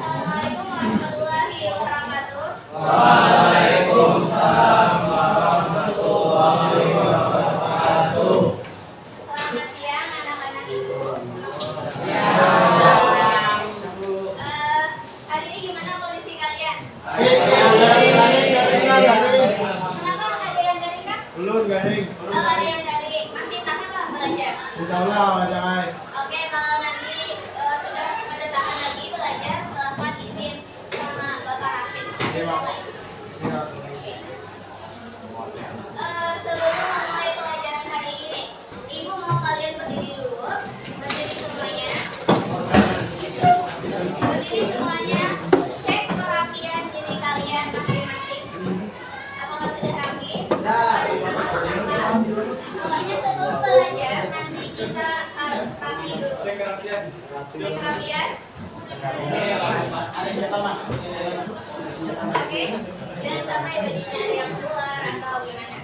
Assalamualaikum warahmatullahi wabarakatuh. Waalaikumsalam warahmatullahi wabarakatuh. Selamat siang anak-anak ibu. Ya. Hari ini gimana kondisi kalian? Kenapa ada yang garing kah? Belum garing. Ada yang garing. Masih tahan lah belajar. Insya Allah jangan. Oke, kalau nanti sudah pada tahan lagi belajar, selamat izin sama Bapak Rasid. Iya, Pak. Ya. Sebelum memulai pelajaran hari ini, Ibu mau kalian berdiri dulu, berdiri semuanya. Berdiri semuanya, cek perapian diri kalian masing-masing. Apakah sudah rapi? Ada sama-sama. Pokoknya sebelum belajar, nanti kita harus rapi dulu. Cek perapian. Oke, jangan sampai bajunya ada yang keluar atau gimana.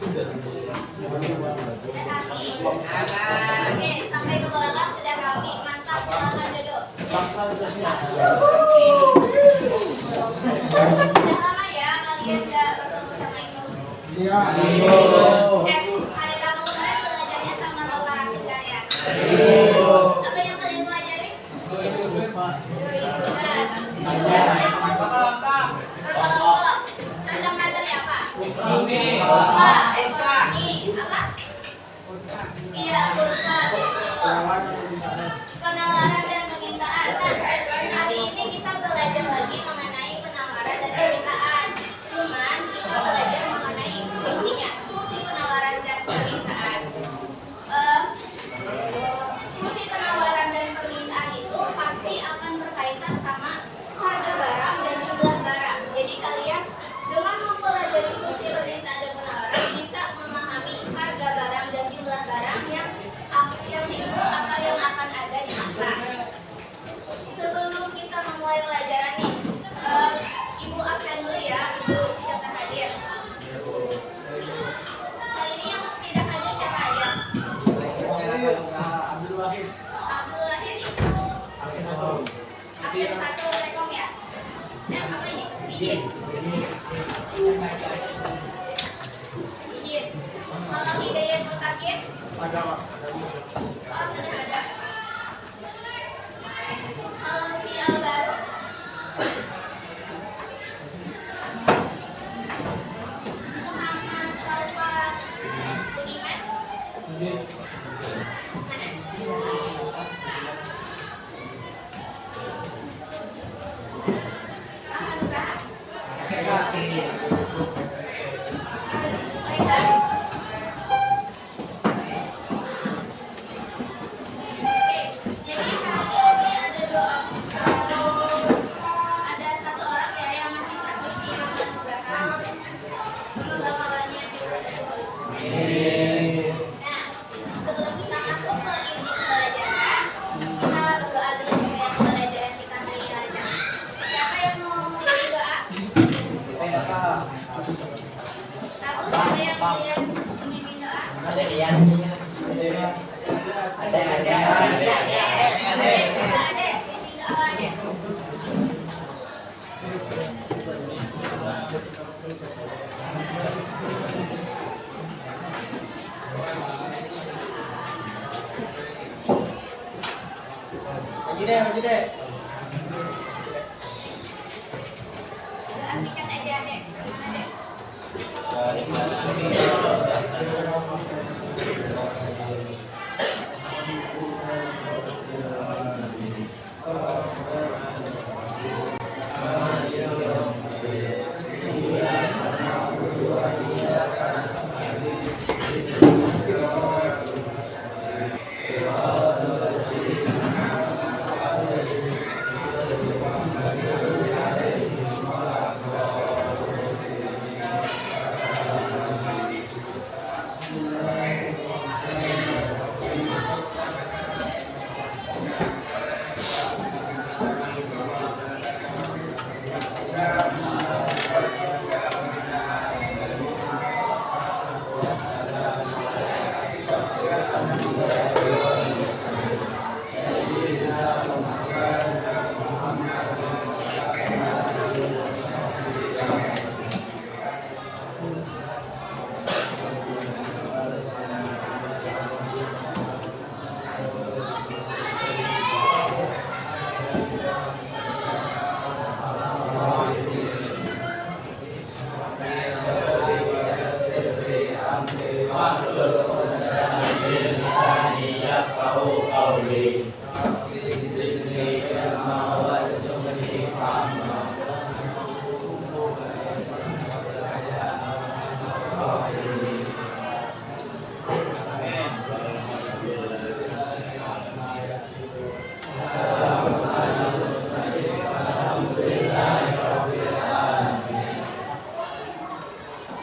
Sudah rapi? Oke, sampai ke belakang sudah rapi. Mantap, silakan duduk. Sudah lama ya kalian nggak bertemu sama ibu. Iya. Hari kamu kemarin belajarnya sama Bapak Rasid kan ya? Apa yang kalian pelajari? Tugas. Tugasnya kelompok. Tentang materi apa? Ekonomi. Apa? Iya, kurva itu. Penawaran dan permintaan. Nah, hari ini kita belajar lagi mengenai penawaran dan permintaan. Cuman kita belajar mengenai fungsinya, fungsi penawaran dan permintaan. Fungsi penawaran dan permintaan itu pasti akan berkaitan sama harga barang dan jumlah barang. Jadi kalian dengan mempelajari fungsi permintaan dan penawaran bisa memahami harga barang dan jumlah barang yang timbul atau yang akan ada di pasar. Sebelum kita memulai pelajaran nih, Ibu absen dulu ya, Ibu tidak hadir. Kali ini yang tidak hadir siapa aja? Abdul Wahid itu absen 1 rekom ya? Apa ini? Izin. Kalau Hidayat Mutakin? Ada, Pak. Oh, sudah ada. Kalau si Alvaro? Muhammad Taufan Budiman? Mana? Ahankah? Rehan? Jadi hari ini ada satu orang ya yang masih sakit sih yang belakang. Semoga kawannya cepat sembuh. Nah, sebelum kita masuk ke inti pembelajaran, kita berdoa dulu supaya pembelajaran kita hari ini lancar. Siapa yang mau memulai doa? Tahu siapa yang memimpin doa? Maju deh. Doa singkat aja, Dek. Gimana, Dek? قولي ذكرك ما وجهك عما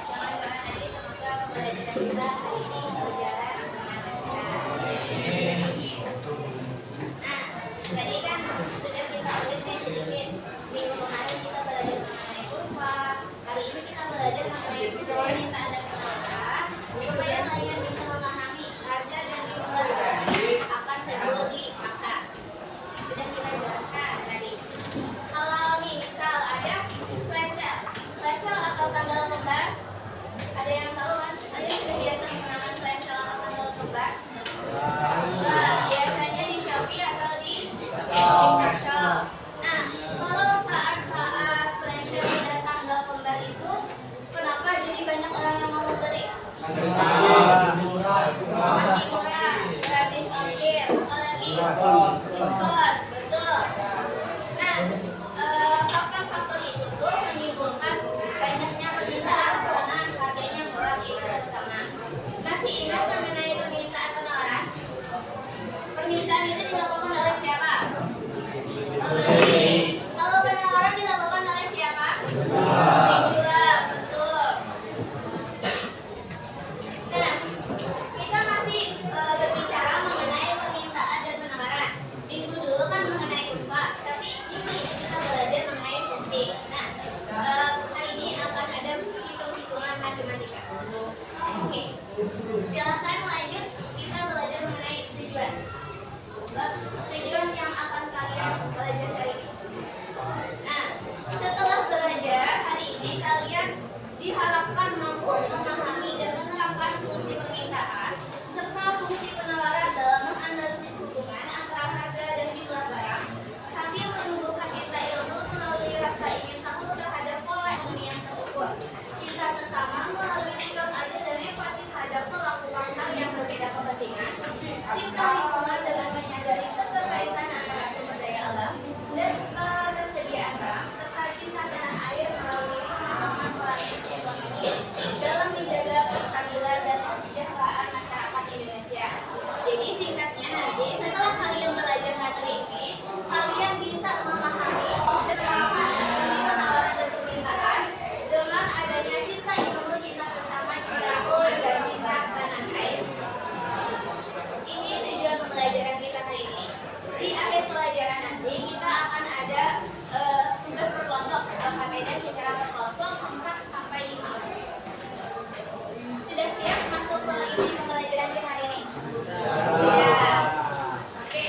Kawan-kawan adik, semoga pembelajaran kita hari ini berjalan dengan lancar. Nah, tadi kan sudah kita lihat nih sedikit. Minggu kemarin kita belajar mengenai kurva. Hari ini kita belajar mengenai permintaan dan penawaran supaya kalian bisa memahami harga dan jumlah barang yang akan terjual di pasar. Sudah kita jelaskan tadi. Kalau nih misal ada flash sale. Flash sale atau tanggal kembar. Ada yang tahu kan? Ada yang sudah biasa menggunakan flash sale atau tanggal kembar? Nah, biasanya di Shopee atau di TikTok Shop. Nah, kalau saat-saat flash sale dan tanggal kembar itu, kenapa jadi banyak orang yang mau membeli? Masih murah, gratis ongkir, apalagi diskon, betul. Nah, faktor-faktor itu tuh menimbulkan banyaknya permintaan karena harganya murah itu terutama. Masih ingat mengenai permintaan penawaran? Permintaan itu dilakukan oleh siapa? Pembeli. Kalau penawaran dilakukan oleh siapa? Penjual, betul. Nah, kita masih berbicara mengenai permintaan dan penawaran. Minggu dulu kan mengenai kurva, tapi minggu ini kita belajar mengenai fungsi. Nah, hari ini akan ada hitung-hitungan matematika. Oke, silahkan lanjut. Kita belajar mengenai tujuan. Tujuan yang akan kalian belajar hari ini. Nah, setelah belajar hari ini kalian diharapkan mampu memahami dan menerapkan fungsi permintaan serta fungsi penawaran dalam menganalisis hubungan antara harga dan jumlah barang sambil menumbuhkan cinta ilmu melalui rasa ingin tahu terhadap pola ekonomi yang terukur, cinta sesama melalui sikap adil dan empati terhadap pelaku pasar yang berbeda kepentingan, cinta lingkungan dengan menyadari keterkaitan antara sumber daya alam dan ketersediaan barang, serta cinta tanah air melalui pemahaman pola fungsi ekonomi dalam menjaga kestabilan dan kesejahteraan masyarakat Indonesia. Jadi singkatnya nanti setelah kalian belajar materi ini, kalian bisa memahami dan menerapkan fungsi penawaran dan permintaan dengan adanya cinta ilmu, cinta sesama, cinta lingkungan, dan cinta tanah air. Ini tujuan pembelajaran kita hari ini. Di akhir pelajaran nanti kita akan ada tugas berkelompok LKPD secara berkelompok 4 sampai 5 orang. Sudah siap masuk ke ini pembelajaran kita hari ini? Sudah. Oke.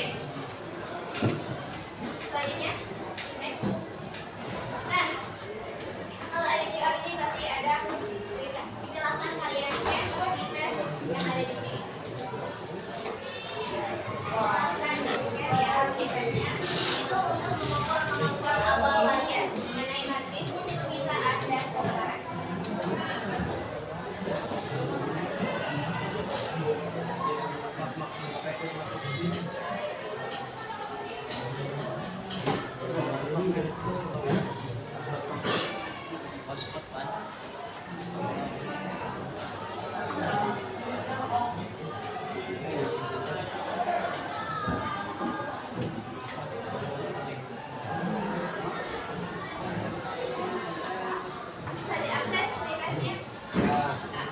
Selanjutnya, next. Nah, kalau ada QR ini pasti ada berita. Silakan kalian cek di tes yang ada di sini. Silahkan di-scan ya di tesnya. Itu untuk mengukur kemampuan awal kalian mengenai materi fungsi permintaan dan penawaran. Bisa diakses di tesnya? Bisa.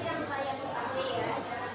Yang kalian ketahui ya, jangan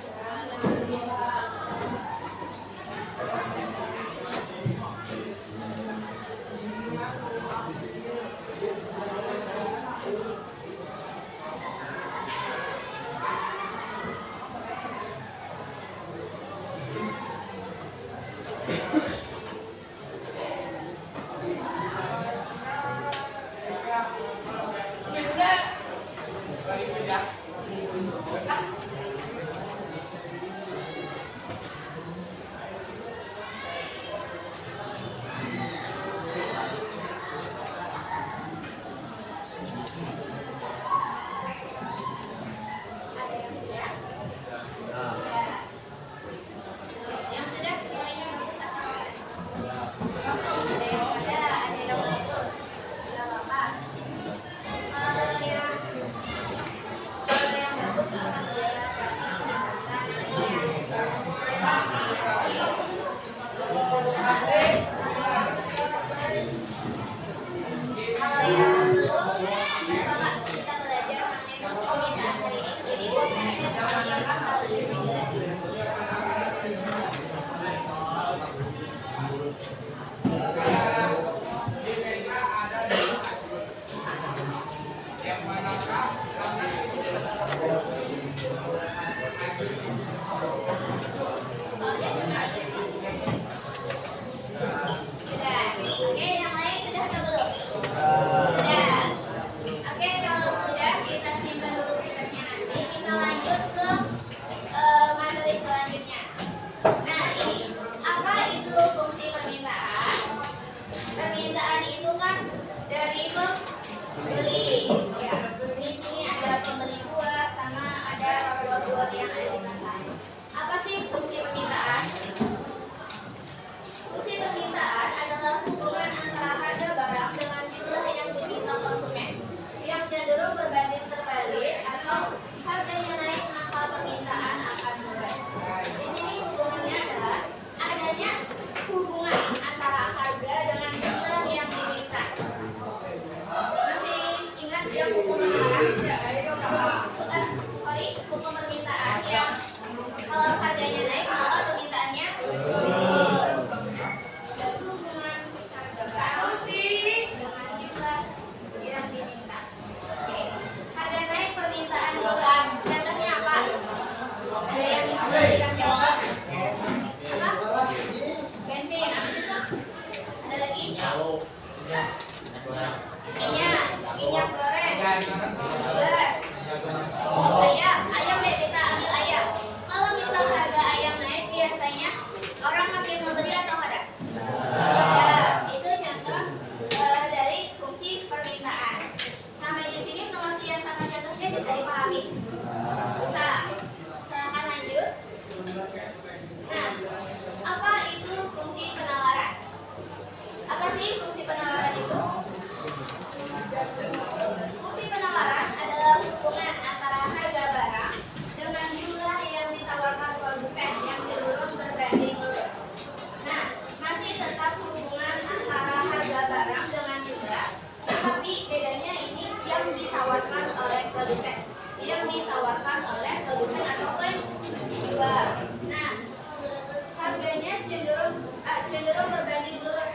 cenderung berbanding lurus.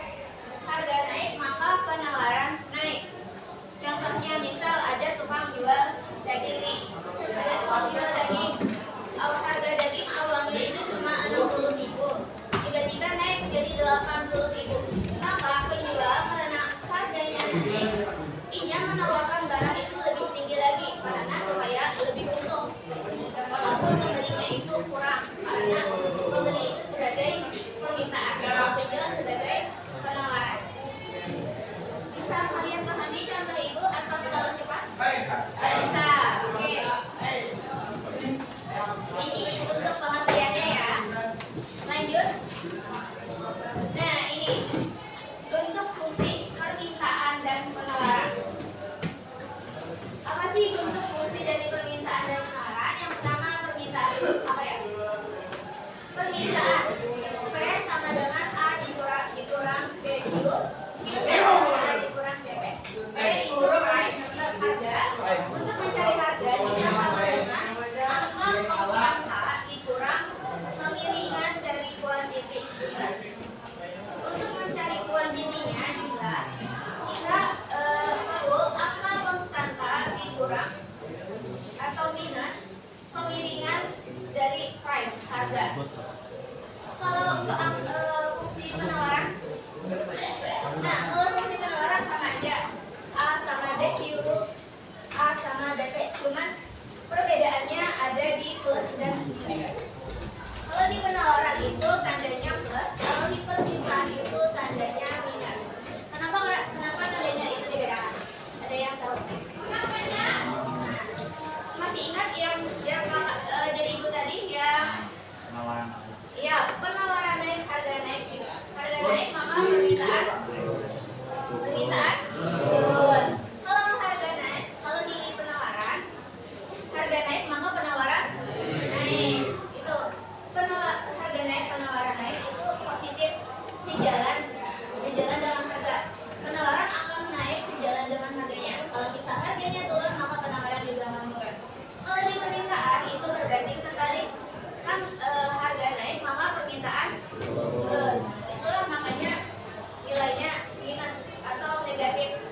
Harga naik maka penawaran naik. Contohnya misal ada tukang jual daging nih. Ada tukang jual daging. Harga daging awalnya itu cuma 60.000. Tiba-tiba naik jadi 80.000. Maka penjual karena harganya naik, ia menawarkan barang itu lebih tinggi lagi karena supaya lebih untung. Walaupun pembelinya itu kurang karena pembeli itu sebagai permintaan, kalau penjual sebagai penawaran. Bisa kalian pahami contoh itu atau terlalu cepat? Bisa. Oke. Ini untuk pengertiannya ya. Lanjut. Nah, ini bentuk fungsi permintaan dan penawaran. Apa sih bentuk fungsi dari permintaan dan penawaran? Yang pertama permintaan apa ya? Permintaan P sama dengan A dikurang BQ, Q sama dengan A dikurang BP. P itu price, harga. Untuk mencari harga kita sama dengan angka konstanta dikurang kemiringan dari kuantiti juga. Untuk mencari kuantitinya juga kita perlu angka konstanta dikurang atau minus kemiringan dari price, harga. Kalau fungsi penawaran, nah kalau fungsi penawaran sama aja, A sama BQ, A sama BP, cuman perbedaannya ada di plus dan minus. Kalau di penawaran itu tandanya plus, kalau di permintaan itu tandanya minus. Kenapa tandanya itu dibedakan? Ada yang tahu? Kenapanya? Nah, masih ingat yang jadi ibu tadi yang iya, penawaran naik, harga naik. Harga naik maka permintaan turun. Kalau harga naik, kalau di penawaran harga naik maka penawaran naik. Itu harga naik, penawaran naik itu positif, sejalan dengan harga. Penawaran akan naik sejalan dengan harganya. Kalau bisa harganya turun maka penawaran juga akan turun. Kalau di permintaan itu berbanding terbalik. Kan harga naik maka permintaan turun. Itulah makanya nilainya minus atau negatif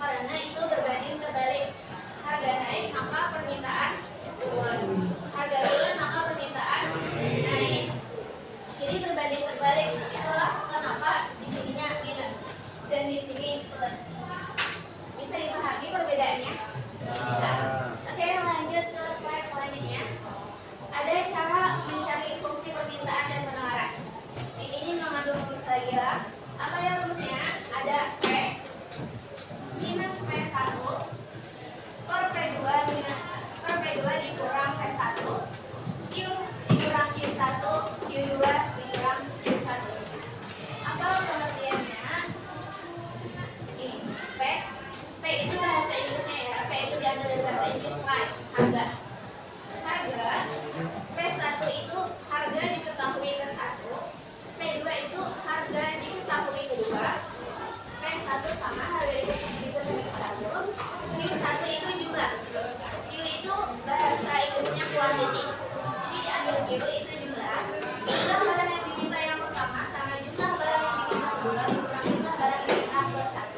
karena itu berbanding terbalik. Harga naik maka permintaan turun, harga turun maka permintaan naik. Jadi berbanding terbalik. Itulah kenapa di sininya minus dan di sini plus. Bisa dipahami perbedaannya? Bisa. Oke, lanjut ke slide selanjutnya. Ada cara mencari fungsi permintaan dan penawaran. Ini mengandung rumus lagi lah. Apa ya rumusnya? Ada P minus P1 per P2 dikurang P1, Q dikurang Q1, Q2 dikurang Q1. Apa pengertiannya? Ini P itu bahasa Inggrisnya ya. P itu diambil dari bahasa Inggris price, harga. P1 itu harga diketahui ke 1, P2 itu harga diketahui kedua, P1 sama harga diketahui ke 1, Q1 itu juga. Q itu bahasa Inggrisnya quantity. Jadi diambil Q itu jumlah barang yang diminta yang pertama sama jumlah barang yang diminta kedua dikurang jumlah barang yang diminta ke 1.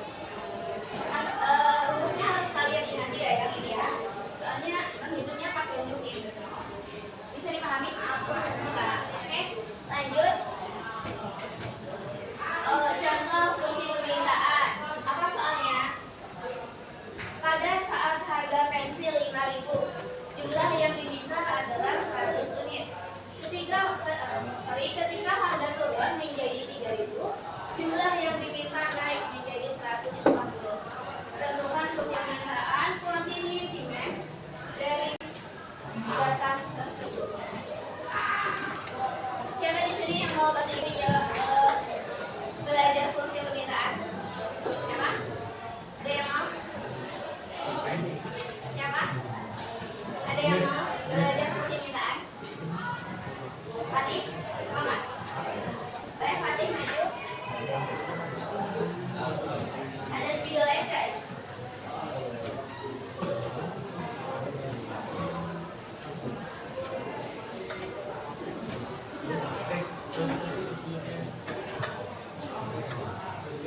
Rumusnya harus kalian ingat ya yang ini ya. Soalnya menghitungnya pakai rumus ini. Bisa dipahami? Bisa. Oke, lanjut. Contoh fungsi permintaan. Apa soalnya? Pada saat harga pensil 5.000, jumlah yang diminta adalah 100 unit. Ketika harga turun menjadi 3.000, jumlah yang diminta naik menjadi 140. Tentukan fungsi permintaan quantity demand dari data tersebut. Siapa di sini yang mau bantu Ibu belajar fungsi permintaan? Siapa? Ada yang mau? Siapa? Ada yang mau belajar fungsi permintaan? Fatih? Mau nggak? Boleh Fatih maju? Ada spidol lain nggak?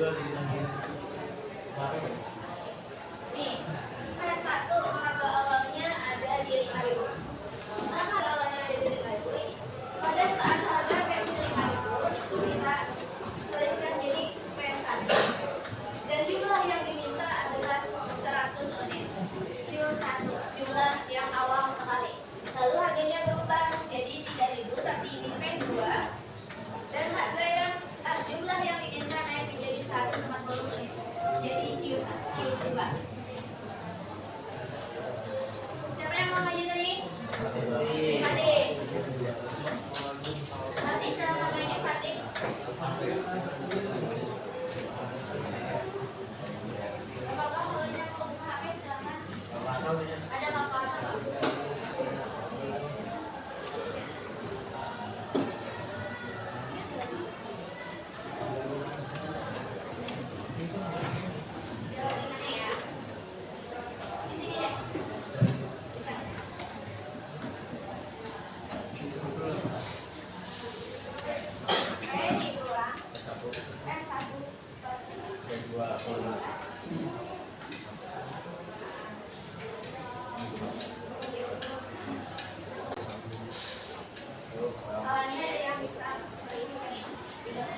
Nih, P1 harga awalnya ada di 5.000. Karena harga awalnya ada di 5.000 ini. Pada saat harga pensi 5.000 itu kita tuliskan jadi P1. Dan jumlah yang diminta adalah 100 unit. Q1, jumlah yang awal sekali. Lalu harganya berubah jadi 3.000, tapi ini P2. Dan harga yang jumlah yang diinginkan naik menjadi 140 unit. Jadi Q2. Siapa yang mau maju tadi? Fatih. Fatih, silahkan maju Fatih. Bapak kalau yang mau buka HP silahkan. Ada kalkulator Pak? Jawab di mana ya? Di sini deh. Di sana. Di pulang. Satu. Ini ada yang bisa berisikan ini? Tidak.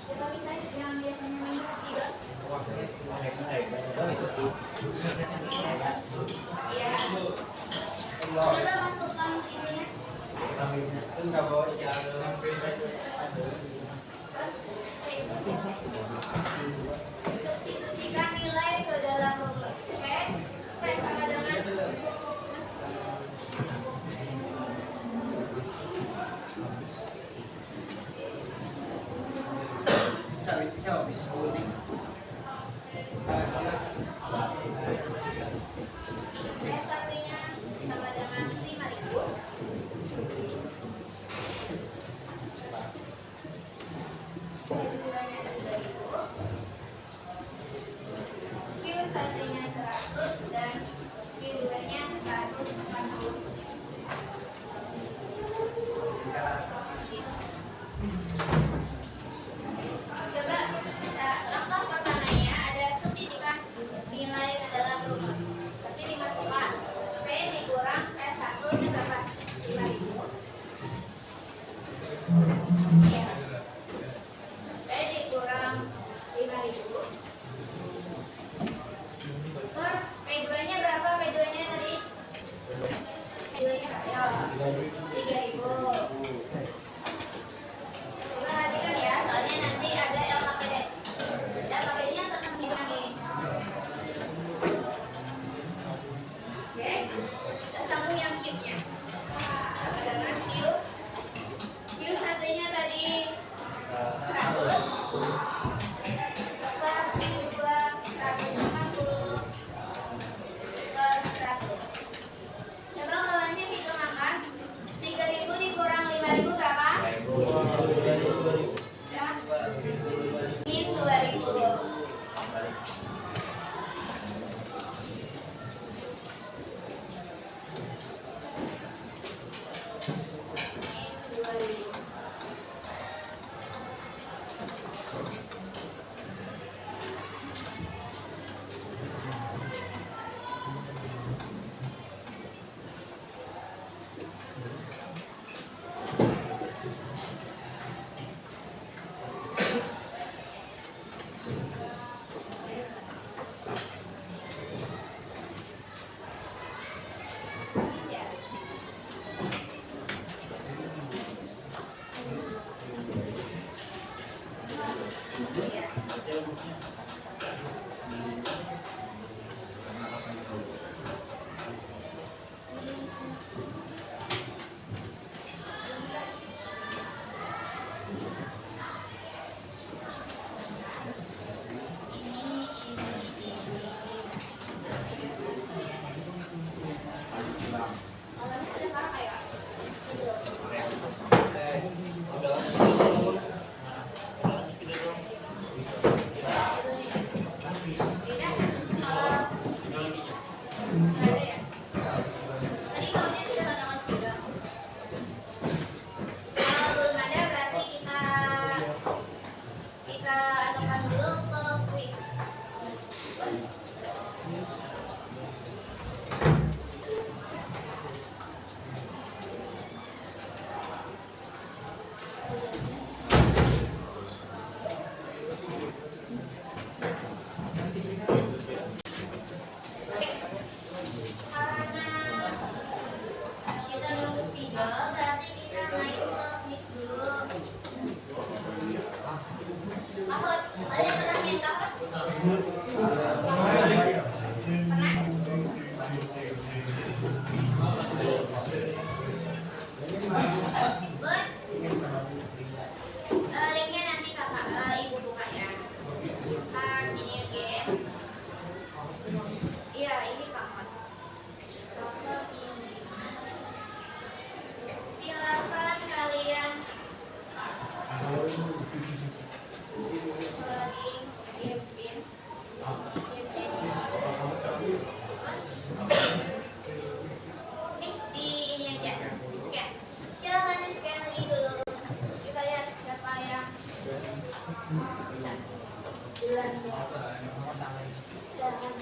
Coba bisa yang biasanya main speaker? Iya. Coba masukkan ininya. Enggak bawa siapa. Substitusikan nilai ke dalam rumus. P sama dengan P1-nya sama dengan 5.000. Q2-nya 3.000. Q1-nya 100 dan Q2-nya 140. Coba langkah pertama Bisa. Duluan. Silakan.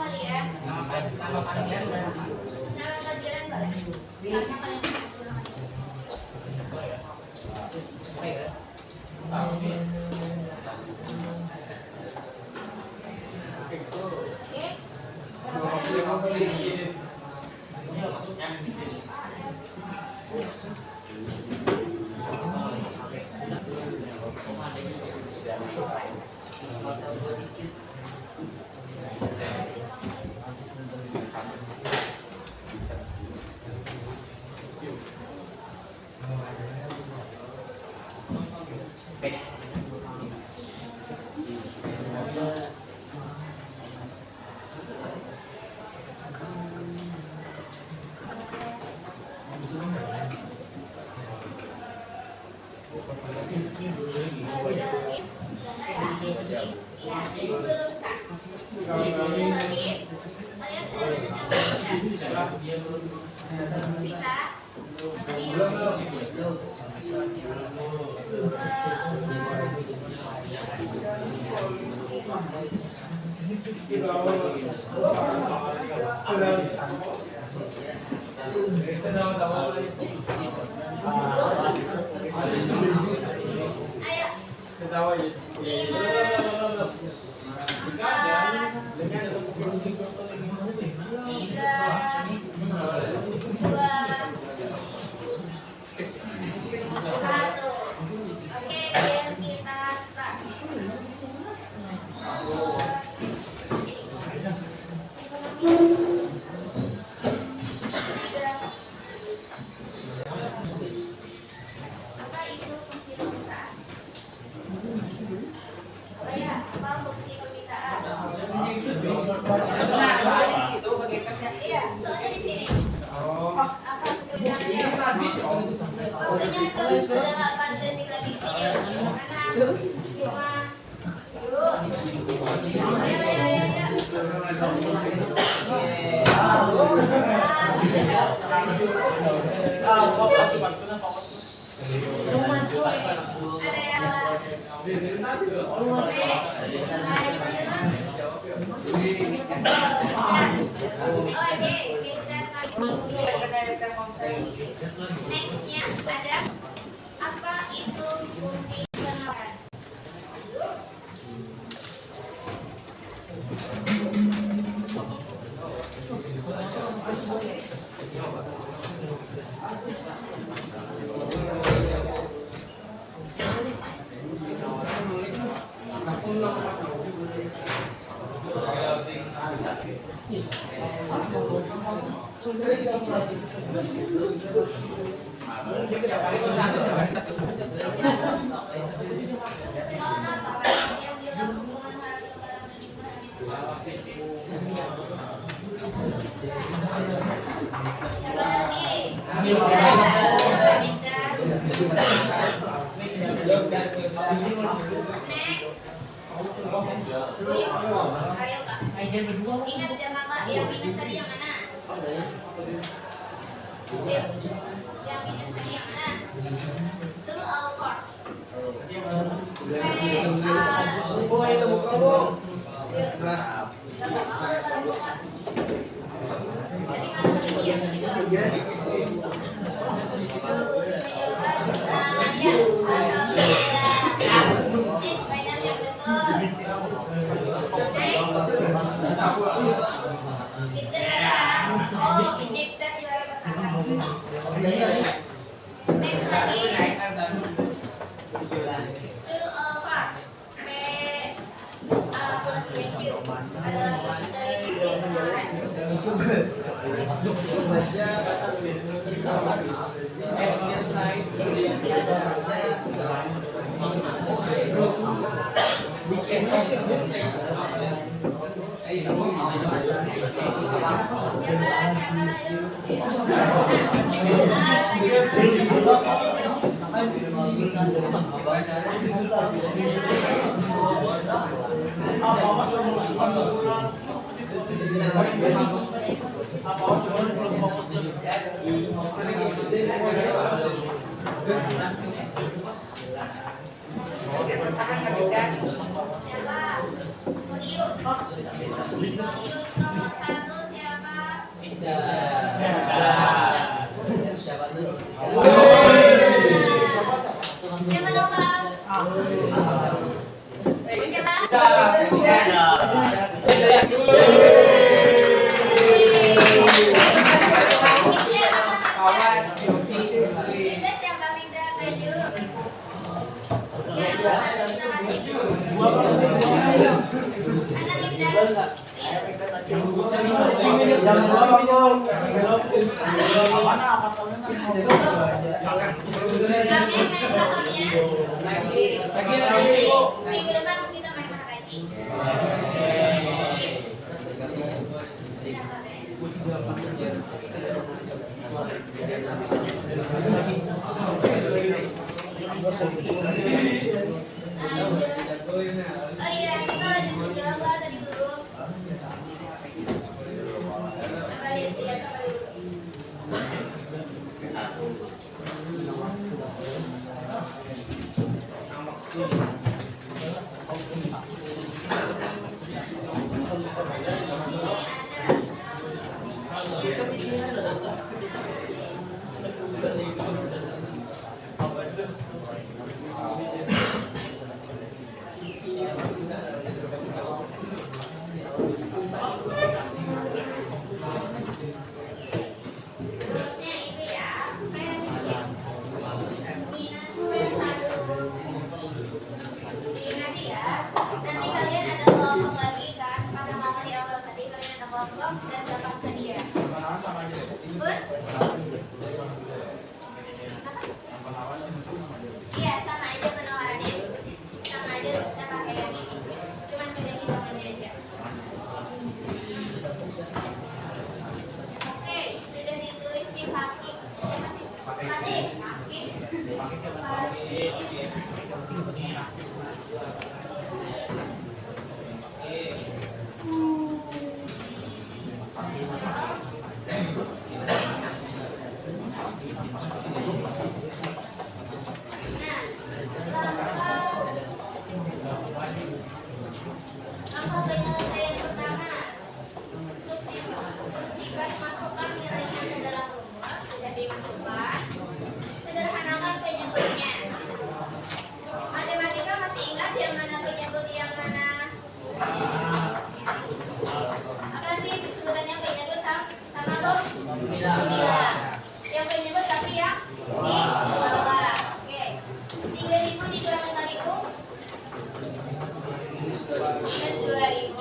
Namanya nama kalian. Nama panggilan boleh. Tanya kalian gunakan. Oke. Iya, ibu belum start. Sudah lagi. Kalian sudah ada yang bisa? Tadi ayo. 1. Oke, game kita start. Apa itu fungsi permintaan? Apa ya? Apa fungsi permintaan? Iya, soalnya di sini. Apa fungsi permintaannya? Waktunya sudah 8 detik lagi. 6, 5, 4, Nextnya ada apa itu fungsi penawaran? Yang bilang hubungan harga barang dan siapa lagi? Next. Ayo Kak. Ingat jangan Kak, yang minus tadi yang mana? Yang minus tadi yang mana? True or false? Next lagi. True or false? P A plus Q adalah Siapa? Podium. Di podium nomor 1 siapa? Siapa lokal? Siapa? Migda siapa? Migda maju. Ya, satu kita kasih. Anak Migda. Kami main belakangnya. Minggu depan kita main lagi. Oh iya, kita lanjut jawab tadi dulu. Kembali lihat kembali dulu. Rumusnya itu ya, minus P1. Diingat ya, nanti kalian ada kelompok lagi kan, karena mama di awal tadi kalian ada kelompok dan dapat hadiah. Pun? Iya, sama aja penawarannya. Sama aja bisa pakai yang ini. Cuman beda hitungannya aja. Oke, sudah ditulis si Fakih. Fakih. Langkah penyelesaian pertama, substitusikan masukkan nilainya ke dalam rumus. Sudah dimasukkan, sederhanakan penyebutnya. Matematika masih ingat yang mana penyebut yang mana? Apa sih sebutannya penyebut sama Bob? Pemilah. Yang penyebut tapi yang di bawah. Oke. 3.000 dikurang 5.000 minus 2.000.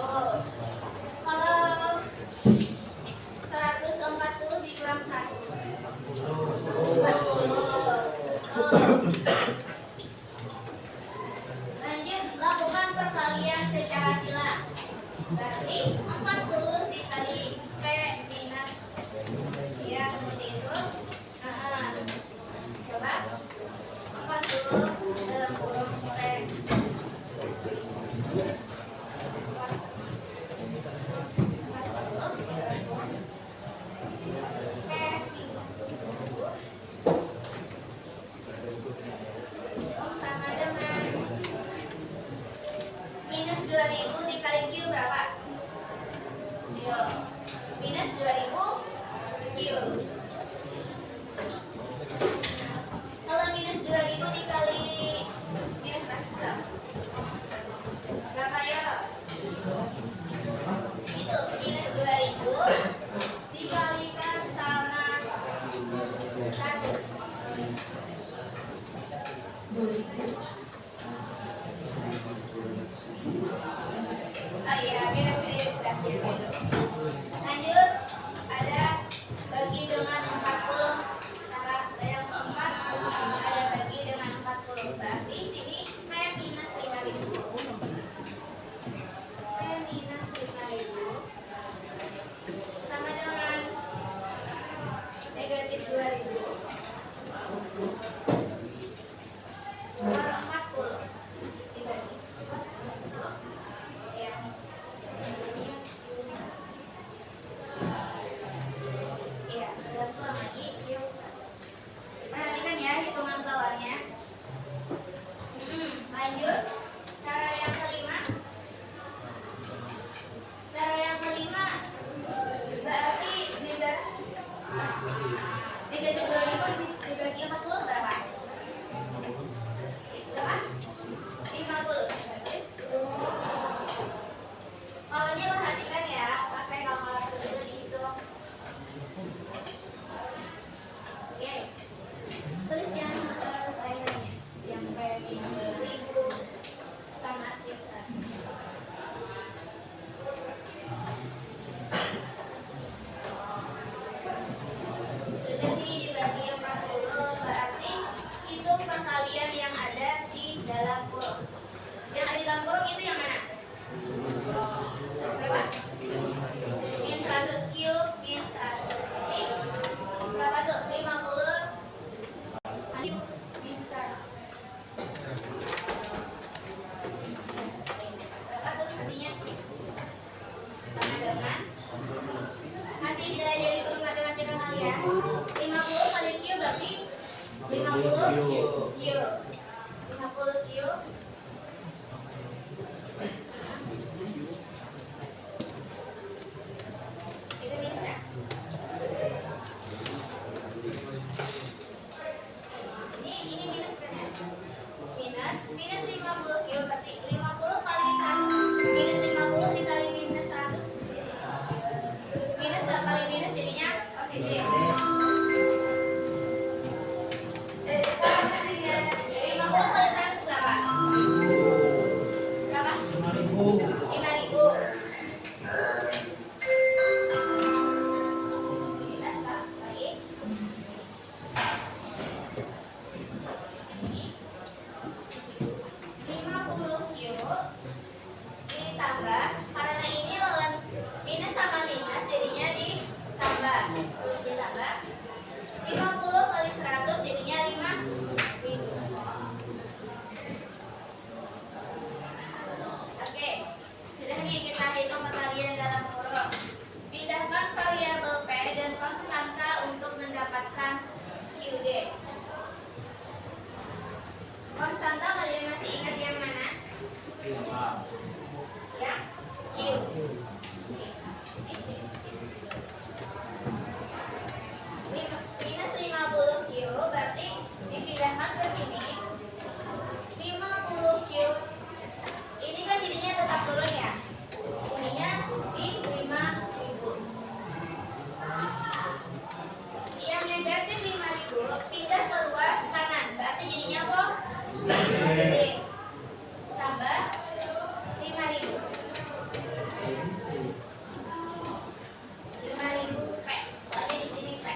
Kalau 140 dikurang 100 40. Lanjut, lakukan perkalian secara sila. Berarti 40 dikali P minus, ya seperti itu. Coba 40 dalam kurung P sama dengan minus 2.000 dikali Q berapa? Yo, minus 2.000 Q. Kalau minus 2.000 dikali minus 100 berapa? Berapa ya? Itu minus 2.000 dikalikan sama 100. Oh iya, minus ini sudah gitu. Lanjut. P minus 5.000 sama dengan negatif 2.000 per 40 dibagi. Ya. Iya, dalam kurang lagi Q100. Perhatikan ya hitungan keluarnya. Lanjut. Cara yang kelima. Cara yang kelima berarti beda negatif 2.000 dibagi 40 berapa? Berapa? 50. Bagus. Kalau ini perhatikan ya, pakai kalkulator dulu dihitung. Oke. Tulis yang lainnya, yang P minus 1.000 sama Q100. Sudah dibagi 40, berarti itu perkalian yang ada di dalam kurung. Yang ada di dalam kurung itu yang mana? Berapa? Min 100 Q, min 100. Oke. Berapa tuh? 50 min 100. Berapa tuh artinya? Sama dengan masih dilajari dulu matematika kalian. 50 kali Q berarti 50 Q. 50 Q. Itu minus ya? Ini minus kan ya? Minus 50 Q berarti 50 kali 100. Minus 50 dikali minus 100. Minus kali minus jadinya positif. 50 kali 100 berapa? Berapa? 5.000. Sorry. Ini 50 Q ditambah, karena ini lawan minus sama minus jadinya ditambah. Terus ditambah 50 kali 100 jadinya 5.000. Oke, sudah nih kita hitung perkalian dalam kurung. Pindahkan variabel P dan konstanta untuk mendapatkan QD. Konstanta kalian masih ingat yang mana? Ya, Q. Ini C. Minus 50 Q berarti dipindahkan ke sini. 50 Q ini kan jadinya tetap turun ya. Jadinya di 5.000. Yang negatif 5.000 pindah ke luas kanan. Berarti jadinya apa? Positif. Tambah 5.000. 5.000 P. Soalnya di sini P.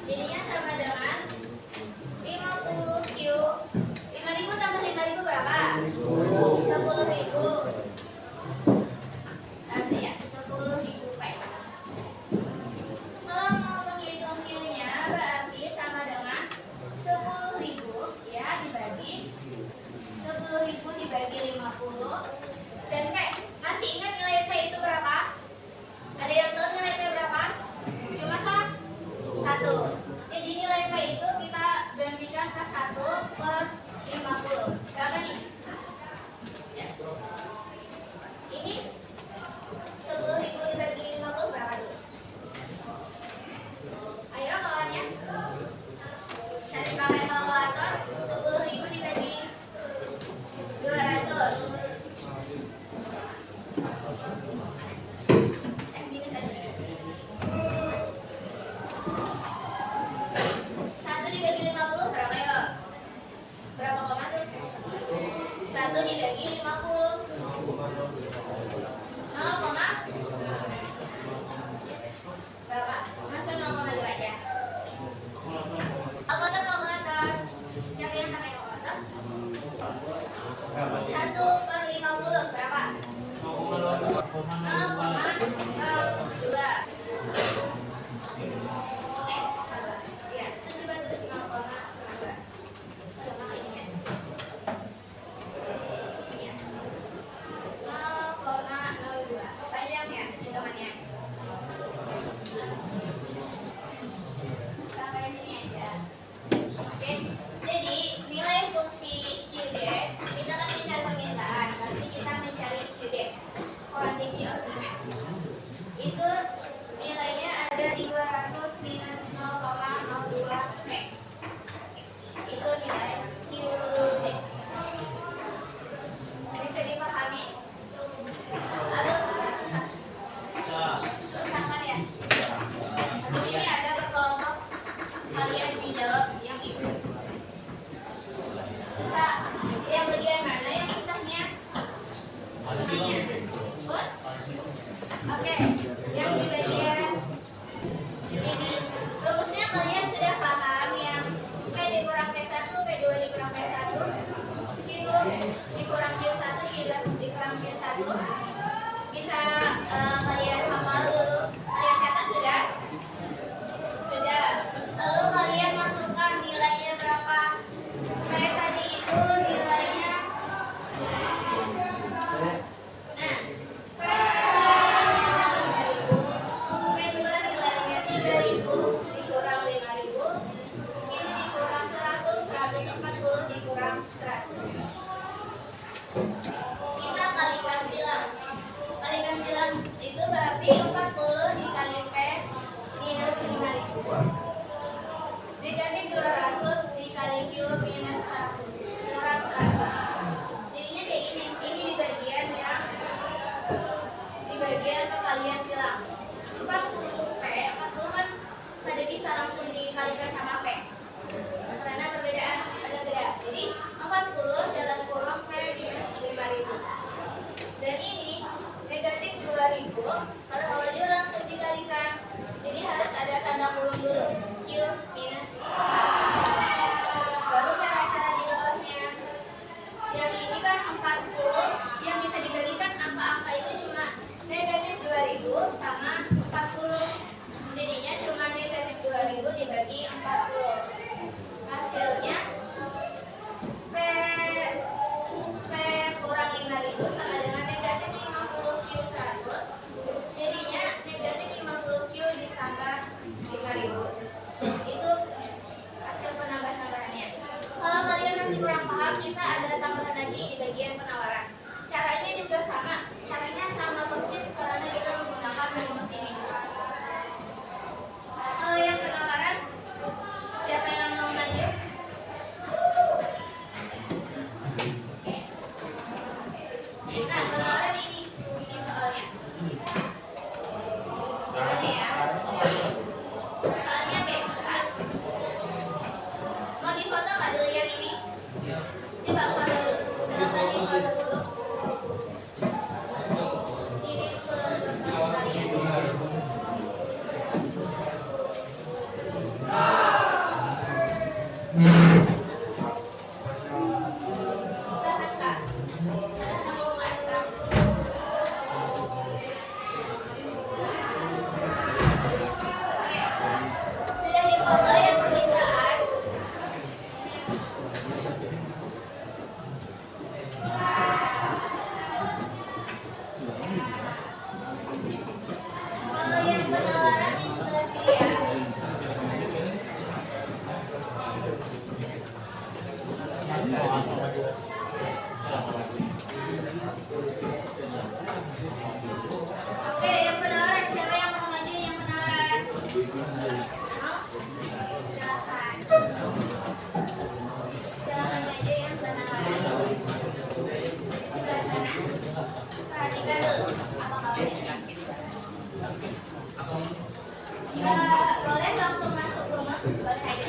Jadinya sama dengan 50 Q. 5.000 tambah 5.000 berapa? 10.000. Kasih ya, 10.000 P. Kalau mau menghitung Q-nya berarti sama dengan 10.000 ya dibagi 10.000 dibagi 50 dan P. Masih ingat nilai P itu berapa? Ada yang tahu nilai P berapa? Cuma 1. Jadi nilai P itu kita gantikan ke 1 per 50. Berapa nih? Ya. Ini 10.000 dibagi 50 berapa dulu? Ayo kawannya. Cari pakai kalkulator. 10.000 dibagi 200. Minus aja. 1 dibagi 50 berapa ya? Berapa koma tuh? 1 dibagi 50. 0 koma berapa? Masa 0,2 aja? Kalkulator. Siapa yang pakai kalkulator? 1 Ya, itu coba tulis 0,2. Sama ininya. Iya. 0,02. Panjang ya hitungannya. Sampai sini aja. Oke. Jadi nilai fungsi QD kita kan mencari permintaan, berarti kita mencari QD, quantity of demand. Itu nilainya ada di 200 minus 0,02 P. Itu nilai QD. Bisa dipahami? Atau susah-susah? Susah kan ya? Di sini ada berkelompok, kalian dijawab yang itu. Susah. Yang bagian mana yang susahnya? Tengahnya. Pun? Oke. Yang di bagian sini. Rumusnya kalian sudah paham yang P dikurang P1, P2 dikurang P1, Q dikurang Q1, Q dikurang Q1. Bisa kalian hafal dulu. Kalian catat sudah? Sudah. Lalu kalian masukkan nilainya berapa? P tadi itu nilainya. Nah, P1 nilainya 5.000, P2 nilainya 3.000 dikurang 5.000, ini dikurang 100, 140 dikurang 100. Kita kalikan silang. Kalikan silang itu berarti 40 dikali P minus 5.000 negatif 200 dikali Q minus 100 kurang 100. Jadinya kayak gini. Ini di bagian yang di bagian perkalian silang. 40 P, 40 kan tidak bisa langsung dikalikan sama P karena perbedaan ada beda. Jadi 40 dalam kurung P minus 5.000. Dan ini negatif 2.000 kalau dia langsung dikalikan. Jadi harus ada tanda kurung dulu. Q minus 100. Baru cara-cara di bawahnya. Yang ini kan 40 yang bisa dibagikan angka-angka itu cuma negatif 2.000 sama 40. Jadinya cuma negatif 2.000 dibagi 40. Hasilnya P kurang 5.000 sama dengan negatif 50 Q 100. Jadinya negatif 50 Q ditambah 5.000. Itu hasil penambah-tambahannya. Kalau kalian masih kurang paham, kita ada tambahan lagi di bagian penawaran. Caranya juga sama. Caranya sama persis karena kita menggunakan rumus ini. Kalau yang penawaran, siapa yang mau maju? Nah, penawaran ini soalnya. Gimana ya? Soalnya beda. Mau difoto nggak dulu yang ini? Coba foto dulu. Silakan difoto dulu. Ini ke kelas kalian. Tahan kak. Tahan mau masak. Sudah difoto yang permintaan? Kalau yang penawaran di sebelah sini ya. Oke, yang penawaran siapa yang mau maju yang penawaran? Mau? Silakan. Silakan maju yang penawaran. Di sebelah sana. Perhatikan dulu apa kabarnya. Boleh langsung masuk rumus, boleh aja.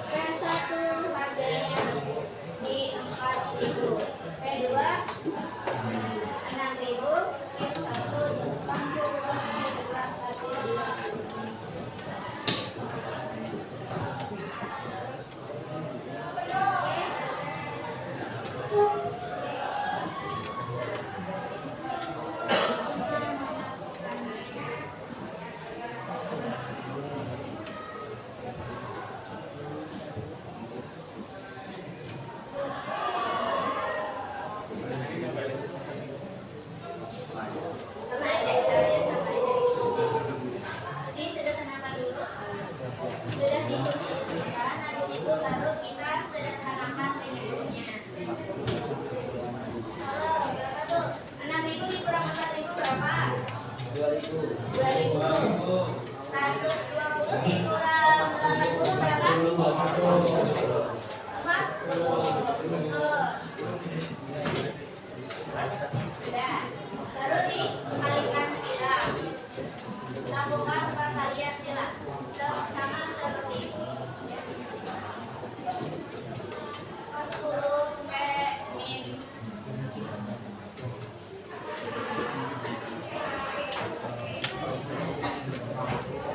P1 harganya di 4.000, P2 6.000, Q 120 dikurang 80 berapa? 40. Sudah. Lalu dikalikan sila. Lakukan perkalian sila. Sama seperti itu. Ya. 40 P min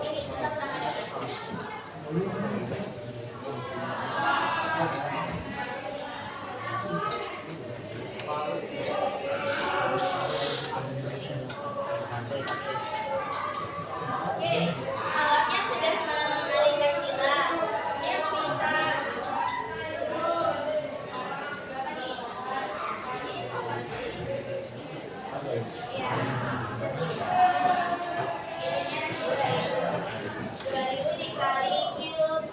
ini tetap sama aja. Oke, alatnya sudah mengalihkan sila. Dia bisa berapa nih? Ini tuh apa sih? Iya. Ininya 2000 dikali cube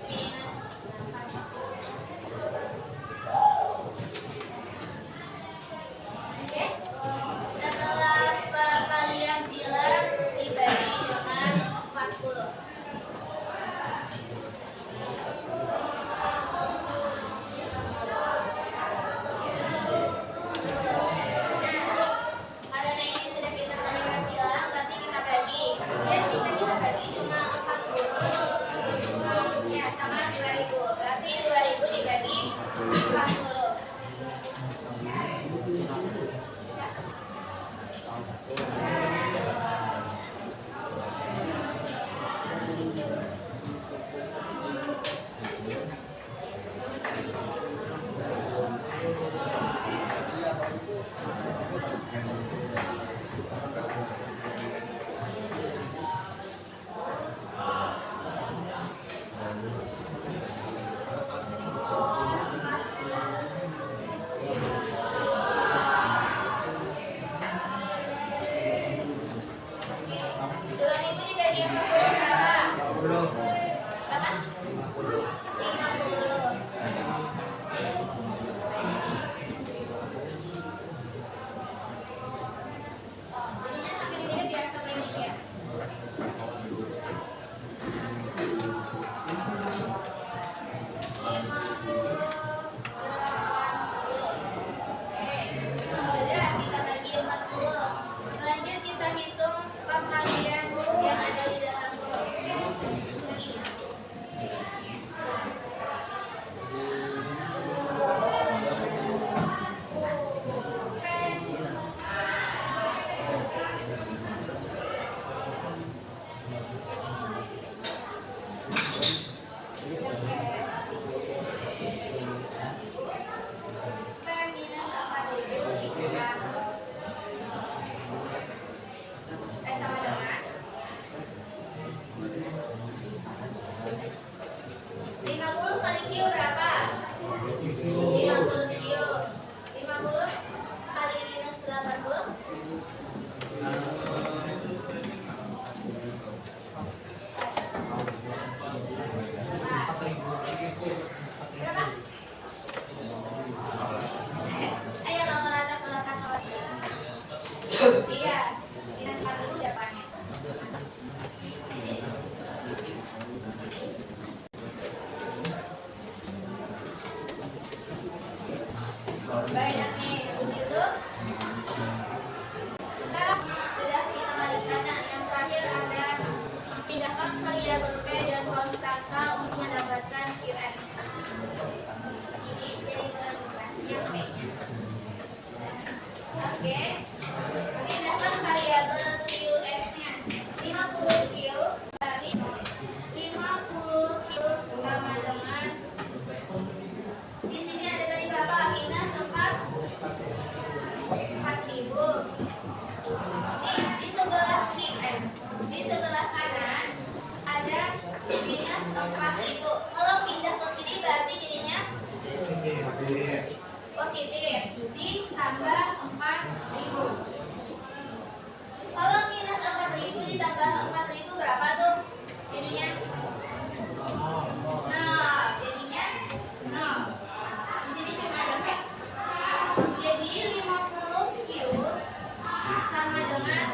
minus 8. Oke. Setelah perkalian sila dibagi dengan 40. Karena ini sudah kita kalikan silang, berarti kita bagi. Yang bisa kita bagi cuma 40. Ya, sama 2000. Berarti 2000 dibagi 40. Bisa? Oke. 2000 dibagi 40 berapa? 50. Berapa? 50. Oh, jadinya hampir mirip ya sama ini ya. 80. Sudah kita bagi 40. Lanjut kita hitung perkalian yang ada di dalam huruf. Lagi. Minus 4000 dikurang sama dengan 50 kali Q berapa? 50 Q. 50 kali minus 80 berapa? Ayo kalkulator keluarkan kawan. Iya, minus 40 jawabannya. Di sini. Banyak nih di situ. Sudah kita balikan. Nah, yang terakhir ada pindahkan variabel P dan konstanta untuk mendapatkan QS. Ini jadi bukan yang P-nya. Oke. Pindahkan variabel QS-nya. 50Q berarti 50Q sama dengan di sini ada tadi berapa? Minus 4000. Di sebelah kiri, di sebelah kanan ada minus 4000. Kalau pindah ke kiri berarti jadinya positif ditambah 4000. Kalau minus 4000 ditambah 4000 berapa tuh? Jadinya 0. Jadinya 0. Di sini cuma ada P. Jadi 50Q sama dengan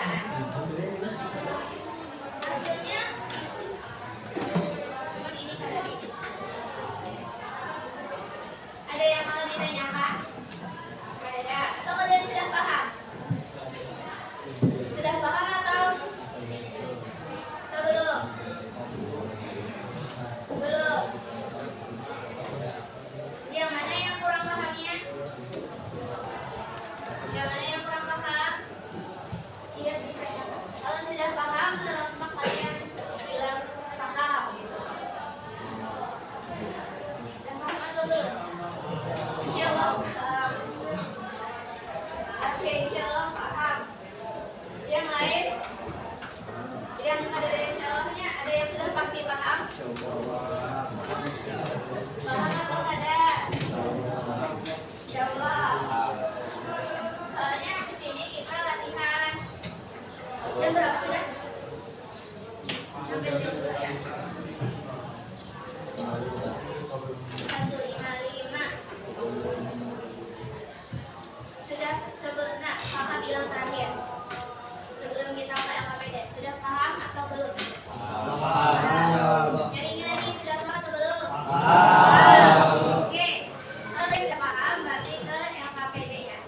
kan? Hasilnya bisnis. Cuman ini kada bisnis. Ada yang mau ditanyakan? Ada. Atau kalian sudah paham? Sudah paham atau belum? Belum. Yang mana yang kurang pahamnya? Yang mana yang kurang paham? Iya, ditanya. Kalau sudah paham, selama kalian bilang paham gitu. Sudah paham atau belum? Insyaallah paham. Oke, insyaallah paham. Yang lain? Yang ada insyallahnya, ada yang sudah pasti paham? Paham atau ada? Insyaallah. Soalnya di sini kita latihan. Jam berapa sudah? Hampir jam 2 ya. 1.55. Sudah sebut, nah, kakak bilang terakhir. Sebelum kita ke LKPD, sudah paham atau belum? Paham. Nyanyi lagi, sudah paham atau belum? Paham. Oke, kalau sudah paham berarti ke LKPD ya.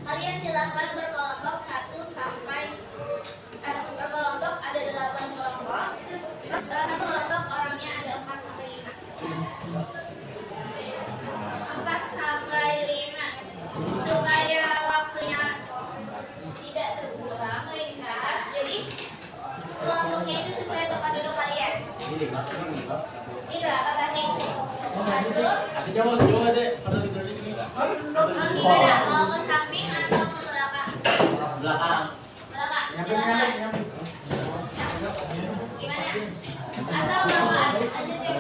Kalian silakan berkelompok 1 sampai berkelompok ada 8 kelompok. Satu kelompok orangnya ada 4 sampai 5. 4 sampai 5 supaya waktunya tidak terkurang, ringkas. Jadi kelompoknya itu sesuai tempat duduk kalian. Ini berapa berarti? 1. Jawab deh. Atau tidur di sini enggak? Mau gimana? Mau ke samping atau ke belakang? Belakang. Belakang, silakan. Gimana? Atau mau aja deh?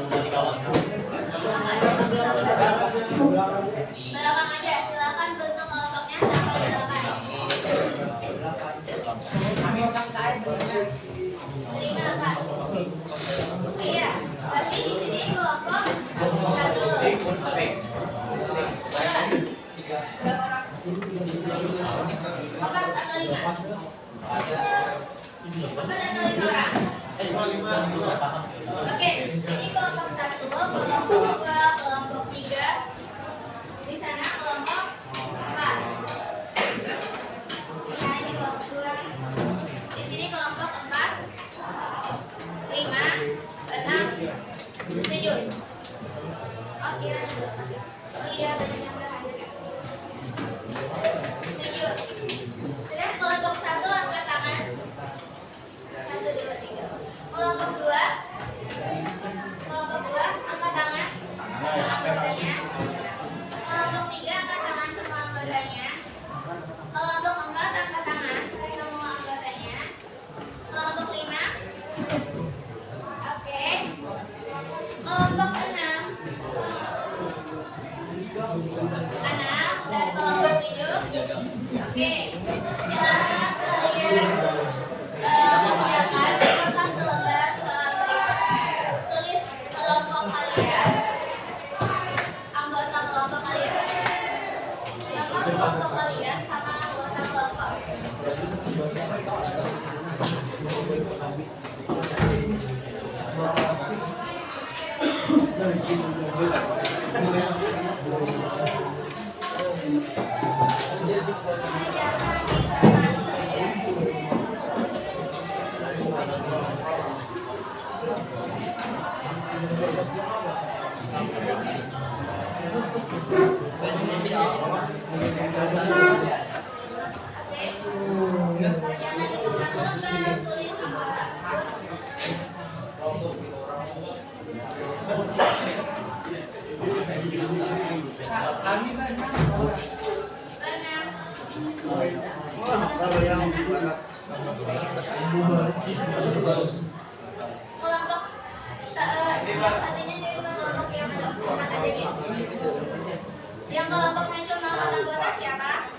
Nanti kawan. Belakang aja, silakan bentuk kelompoknya sampai belakang. Terima pas. Iya, berarti di sini kelompok 1. Berapa orang? 4 atau 5? 4 atau 5 orang? Oke, ini kelompok 1, kelompok 2, kelompok 3. Di sana kelompok 4. Ya, ini kelompok 2. Di sini kelompok 4, 5, 6, 7. Oh, kira berapa? Oh iya, banyak yang nggak hadir kan? 7. Sudah, kelompok 1 angkat tangan. 1, 2, 3. Kelompok 2. Kelompok 2 angkat tangan. Semua anggotanya. Kelompok 3 angkat tangan semua anggotanya. Kelompok 4 angkat tangan semua anggotanya. Kelompok 5. Oke. Kelompok 6. 6 dan kelompok 7. Oke. Silakan kalian kerjakan kertas selembar soal berikut. Tulis kelompok kalian, anggota kelompok kalian, nomor kelompok kalian sama anggota kelompok. Kerjakan di kertas ya. Oke. Kerjakan di kertas lembar, tulis anggota. Kelompok yang satunya jadi kelompok yang ada 4 aja gitu. Yang kelompoknya cuma 4 anggota siapa?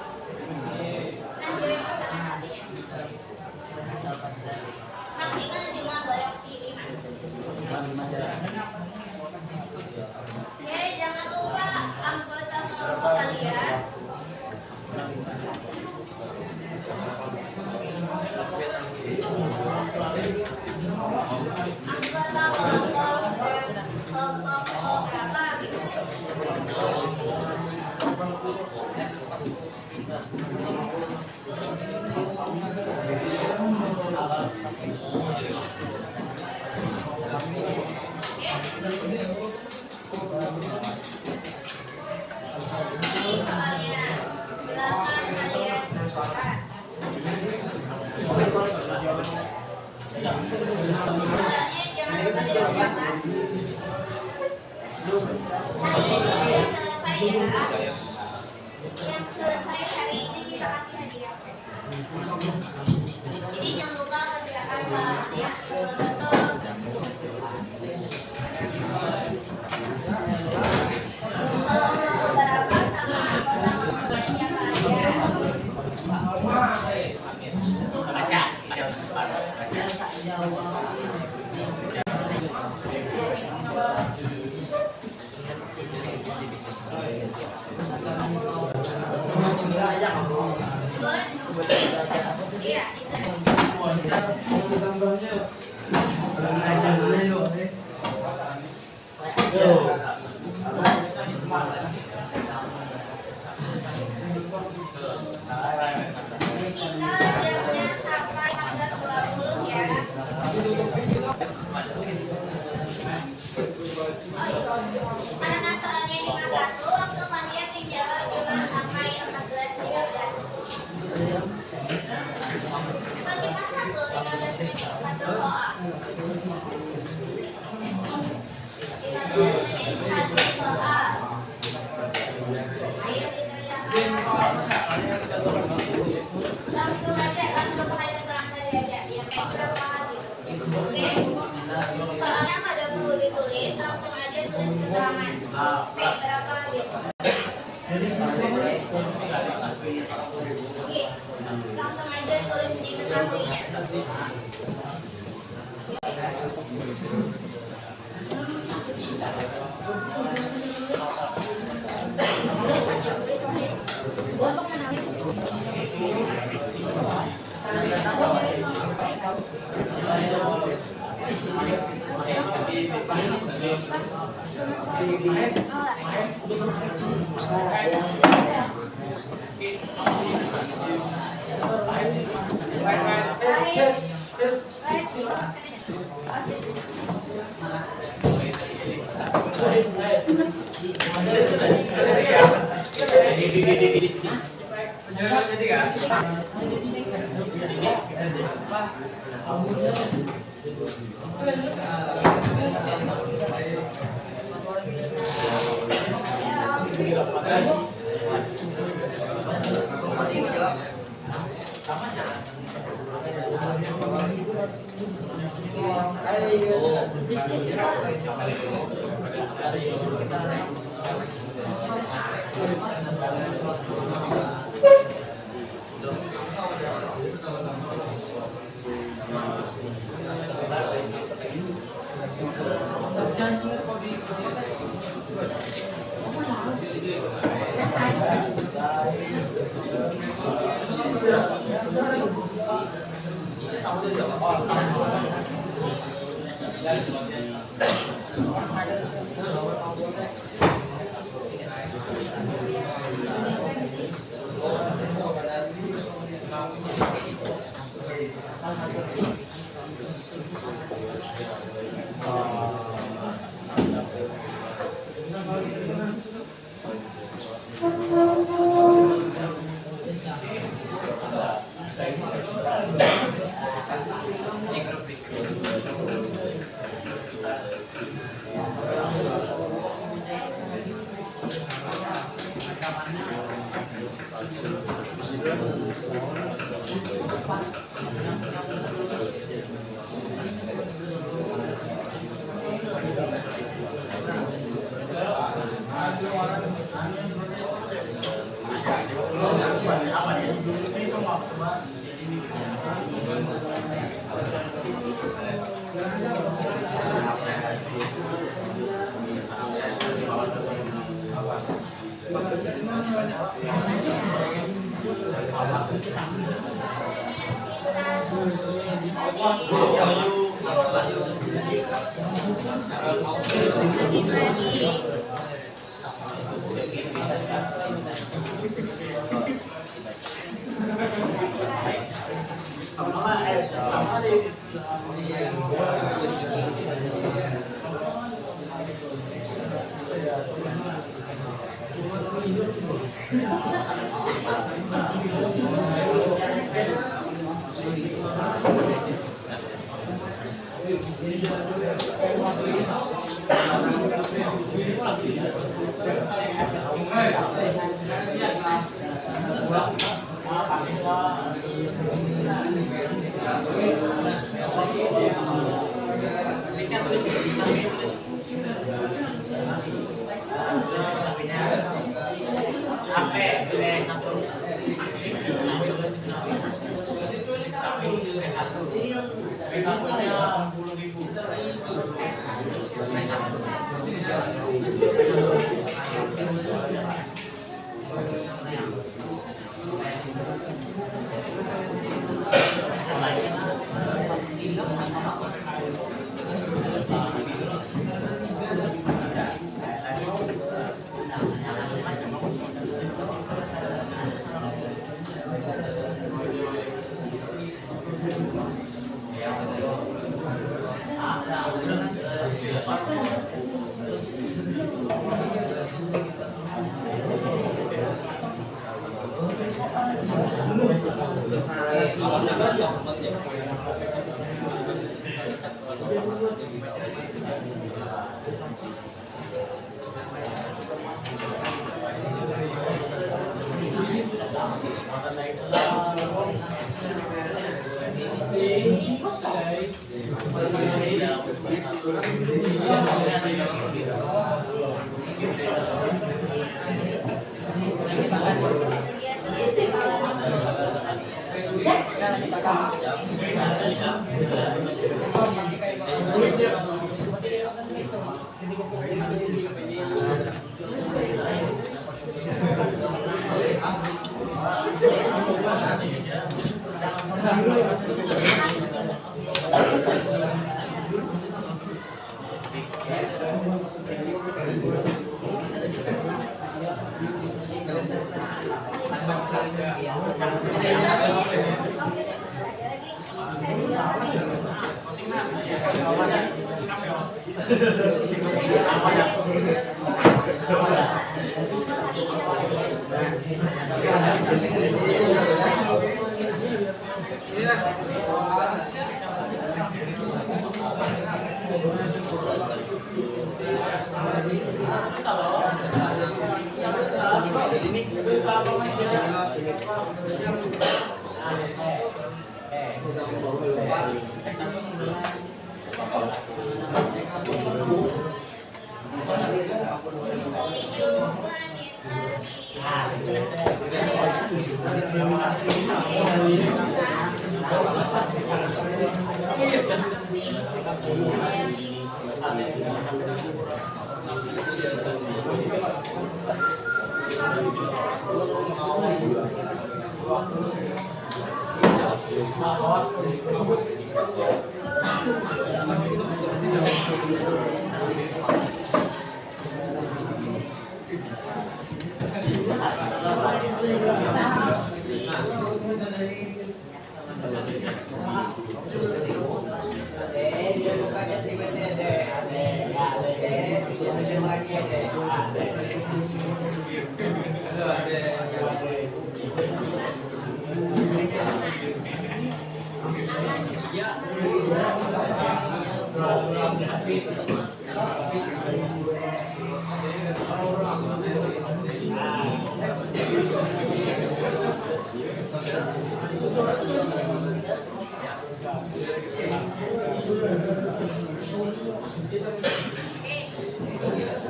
Nah, join ke sana satunya. Maksimal jumlah boleh pilih 5. Oke, jangan lupa anggota kelompok kalian Ini soalnya, silakan kalian buka. Soalnya jangan lupa dikerjakan. Hari ini sudah selesai ya. Yang selesai hari ini kita kasih hadiah. Jadi jangan lupa kerjakan soalnya betul-betul. Kalau mau beberapa sama anggota-anggotanya kalian. Iya, itu. Kita jamnya sampai 14.20 ya. Oh iya. Karena soalnya 51, waktu kalian menjawab cuma sampai 14.15. Bukan cuma 15 menit, satu soal. 15 menit, satu soal. Ayo dikerjakan. Langsung pakai keterangan aja. Ya kayak berapa gitu. Oke? Soalnya nggak ada perlu ditulis, langsung aja tulis keterangan. Kayak berapa gitu. Oke, langsung aja tulis diketahuinya. Untuk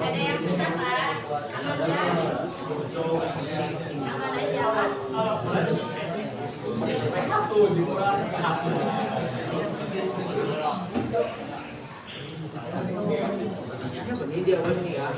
Ada yang susah Pak? Aman kan? Aman aja Pak? Ini dia ini ya.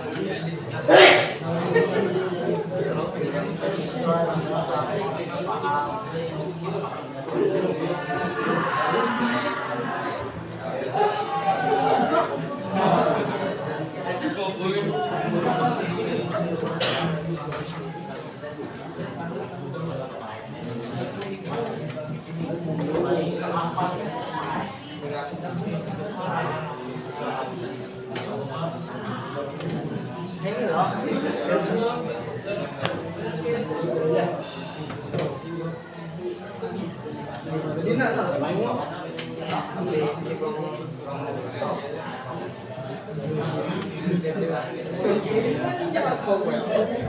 Sisa 5 menit lagi.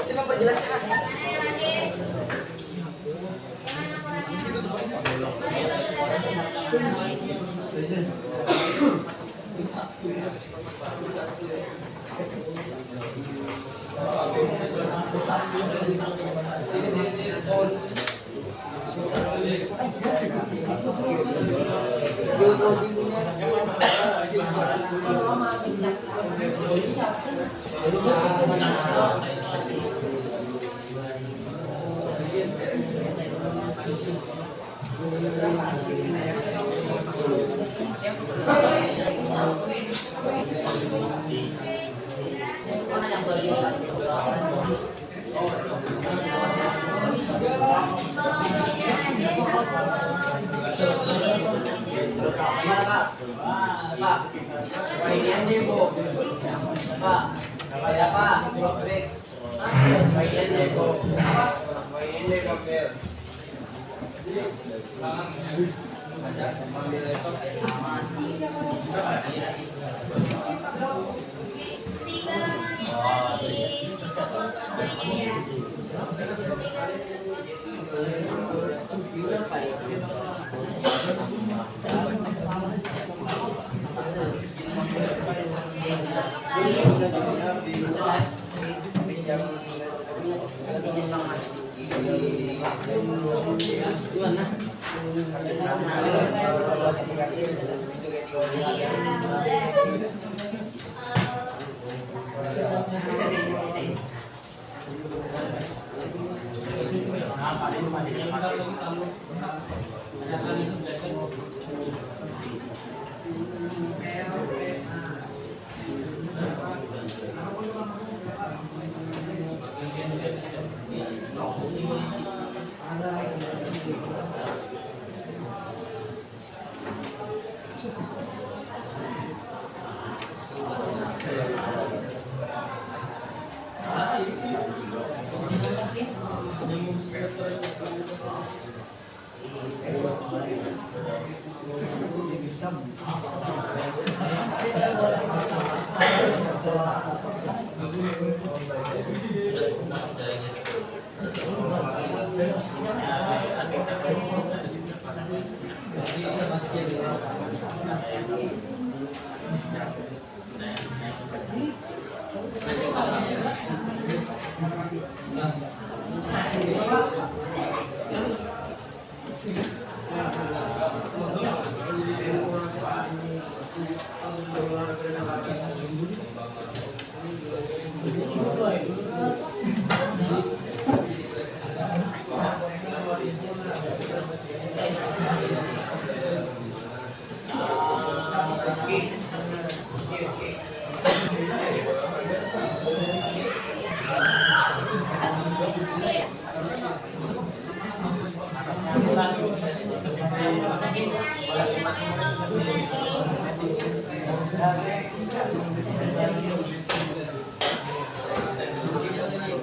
Siapa lagi yang Siapa penjelasnya? mana yang lagi? Yang mana kurangnya? Mana yang lagi? Tiga menit lagi. Semuanya ya. 3 menit.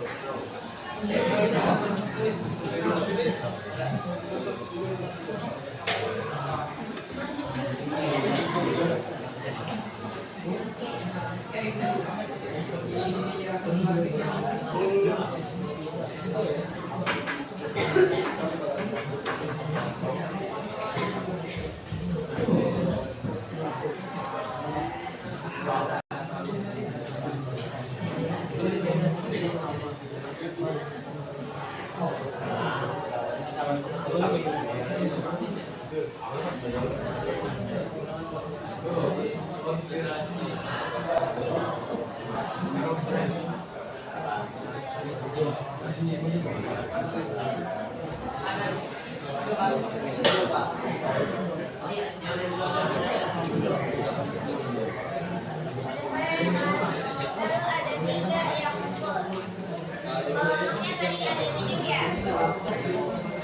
Lalu ada 3 yang full. Kolomnya tadi ada 7 ya.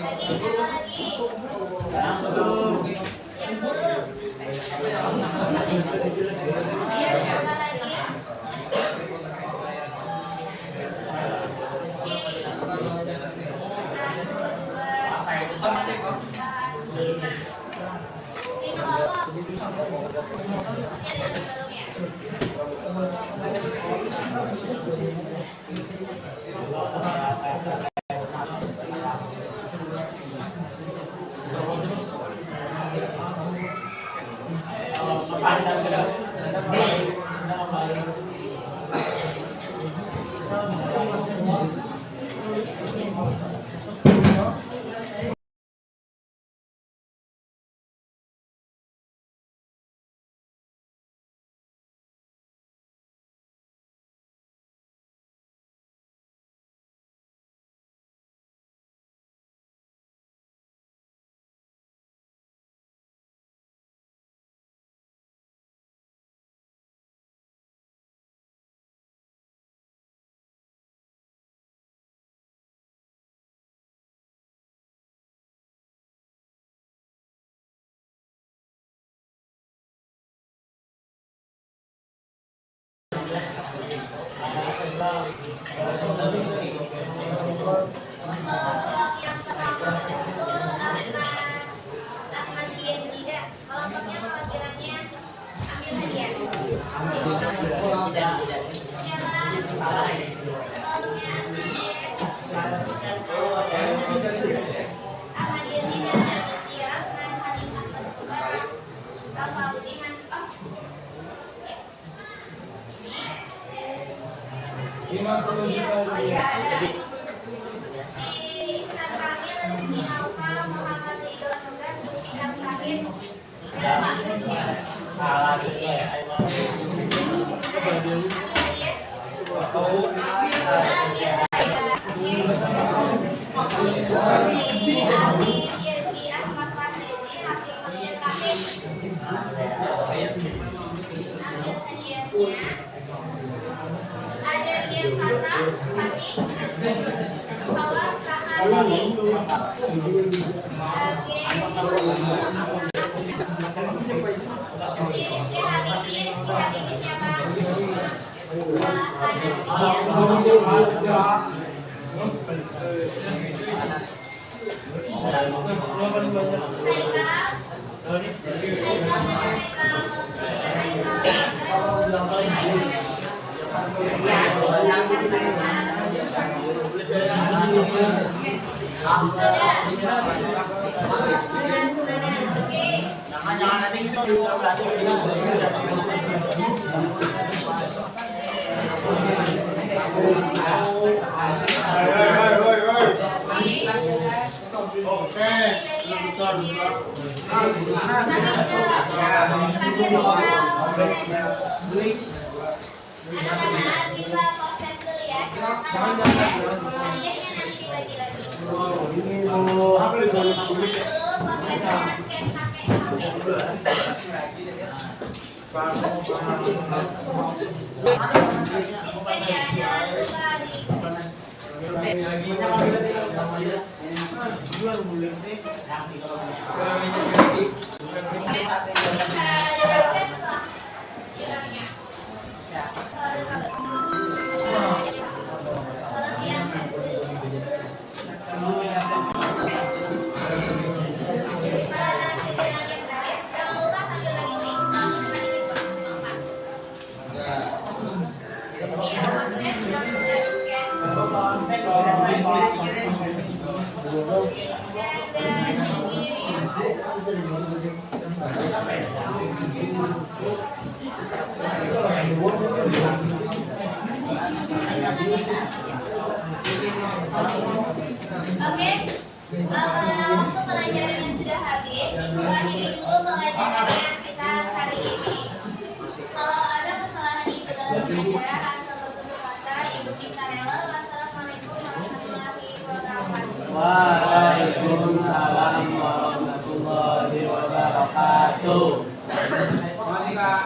Lagi sama lagi. Yang belum. Iya sama lagi. Oke. 1, 2, 3, 4, 5. 5 kelompok. Ini ada belum ya? Kelompok yang pertama itu Ahmad Dian Dida. Kelompoknya kewakilannya ambil hadiah. Siapa? Kelompoknya Ahmad Dian Dida, Lutfi Rahman, Halim Ahmad Mubarak, Rafaudin. Oh iya ada si Ihsan Kamil, Rizky Naufal, Muhammad Ridho Nugra, Zulfikar Sahin. Ada Pak. Si Abi Irki Ahmad Fahrizi, Hakim Mahmud Rahim. Ambil hadiahnya. Ada Rian Fatah, Fatih, Awas Saharani. Si Rizky Habibi siapa? Jangan nanti kita berarti Anak-anak kita proses dulu ya. Silakan hadiahnya nanti dibagi lagi. Ini dulu prosesnya scan pakai HP. Di-scan ya, jangan lupa Oke, Karena waktu pelajarannya sudah habis, Ibu akhiri dulu pelajaran kita hari ini. Kalau ada kesalahan Ibu dalam pelajaran atau bertutur kata, Ibu minta rela. Wassalamualaikum warahmatullahi wabarakatuh. Waalaikumsalam warahmatullahi wabarakatuh. Terima kasih, Kak.